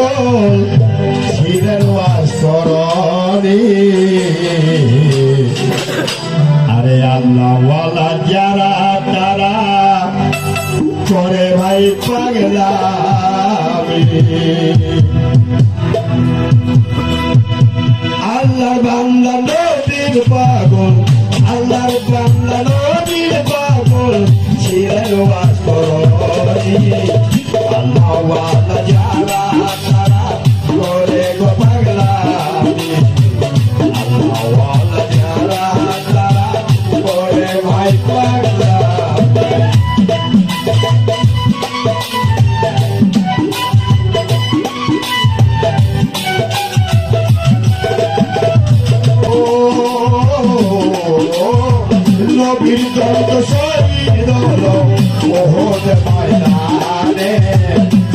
পাগল ছিলেন ওয়াসরণী। আরে আল্লাহওয়ালা যারা তারা করে ভাই পাগলামি। আল্লাহর বান্দা নবীর পাগল, আল্লাহর বান্দা নবীর পাগল ছিলেন ওয়াসরণী। আল্লাহওয়ালা যারা তারা করে গো পাগলামি। আল্লাহওয়ালা যারা তারা করে ভাই পাগলামি। নবীর যত শহীদ হলো ওহদ ময়দানে,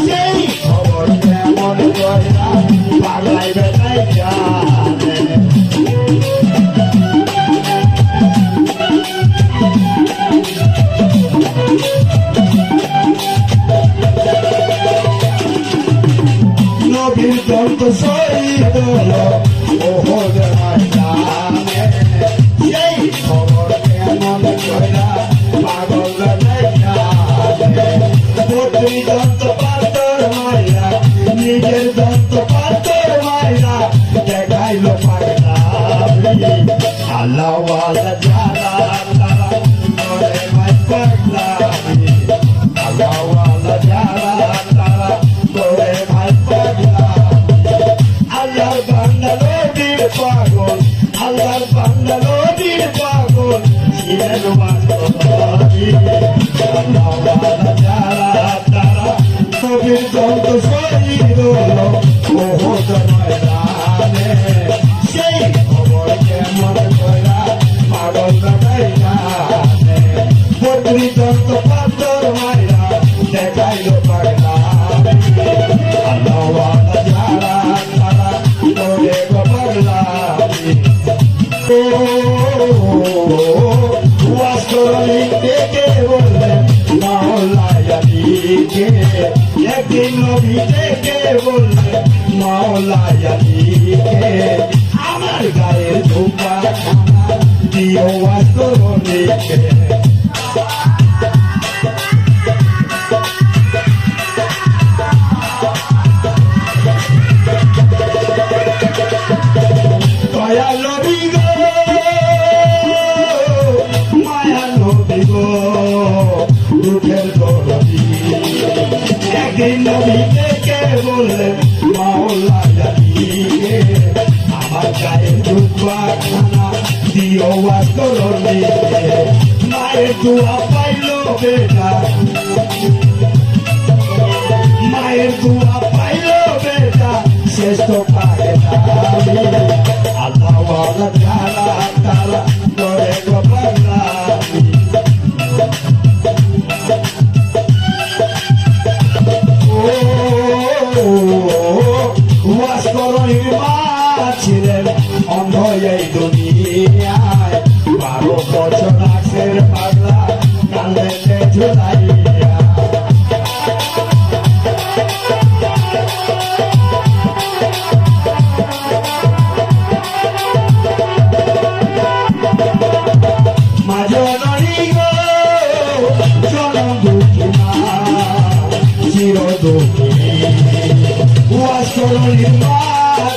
সেই খবর কেমন কইরা পাগলাই বেটাই জানে। নবীর যত শহীদ হলো ওহদ ময়দানে, সেই খবর কেমন কইরা পাগল বেটাই জানে। বদ্রি দন্ত পাথর মাইরা, নিজের দন্ত পাথর মাইরা দেখাইলো পাগলামি। আল্লাহওয়ালা যারা তারা করে ভাই পাগলামি। আল্লাহওয়ালা যারা তারা করে ভাই পাগলামি। আল্লাহর বান্দা নবীর পাগল, আল্লাহর বান্দা নবীর পাগল ছিলেন ওয়াসরণী। আল্লাহওয়ালা যারা তারা নবীর দন্ত শহীদ হলো ওহদ ময়দানে, সেই খবর কেমন কইরা পাগল বেটাই জানে। বদ্রি দন্ত পাথর মাইরা দেখাইলো পাগলামি। আল্লাহওয়ালা যারা তারা করে গো পাগলামি। ওয়াসরণী ডেকে বললেন মাওলায় আলীকে, একদিন নবী ডেকে বললেন মাওলায় আলীকে, আমার গায়ের ধোপা খানা দিও ওয়াসরণীকে। দয়া নবী গো, মায়া নবী গো, দুঃখের দরদী, একদিন নবী ডেকে বললেন মাওলায় আলীকে, আমার গায়ের ধোপা খানা দিও ওয়াসরণীকে। মায়ের দোয়া পাইলো বেটা, মায়ের দোয়া পাইলো বেটা, শেষ তো পাগলামি। আল্লাহওয়ালা যারা তারা করে গো পাগলামি। ওয়াসরণীর মা ছিলেন অন্ধ এই দুনিয়ায়, 12 বছর রাখছেন পাগলা কান্দেতে ঝুলাইয়া। মা জননী গো, জনম দুঃখী মা চির দুঃখী। ওয়াসরণীর মা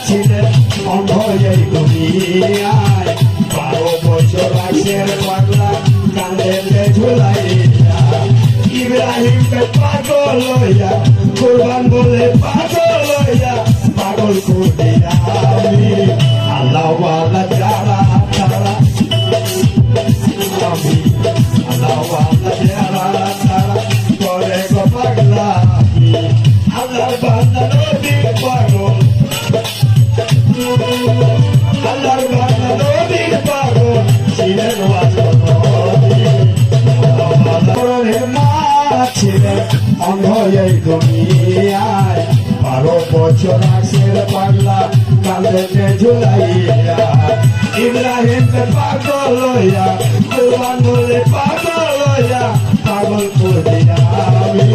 ছিলেন অন্ধ এই দুনিয়ায়, 12 বছর রাখছেন পাগলা কান্দেতে ঝুলাইয়া। ইব্রাহিমকে পাগল লইয়া, কুরবান বলে পাগল লইয়া, পাগল করিয়া আমি। আল্লাহওয়ালা যারা তারা আমি, আল্লাহওয়ালা যারা তারা করে গো পাগলামি। আল্লাহর বান্দা নবীর পাগল, আল্লাহর বান্দা নবীর পাগল ছিলেন ওয়াসরণী। আল্লাহওয়ালা মা ছিলেন অন্ধ এই দুনিয়ায়, 12 বছর রাখছেন পাগলা কান্দেতে ঝুলাইয়া। ইব্রাহিমকে পাগল লইয়া, কুরবান বলে পাগল লইয়া, পাগল করিয়া আমি।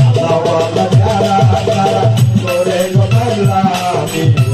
আল্লাহওয়ালা যারা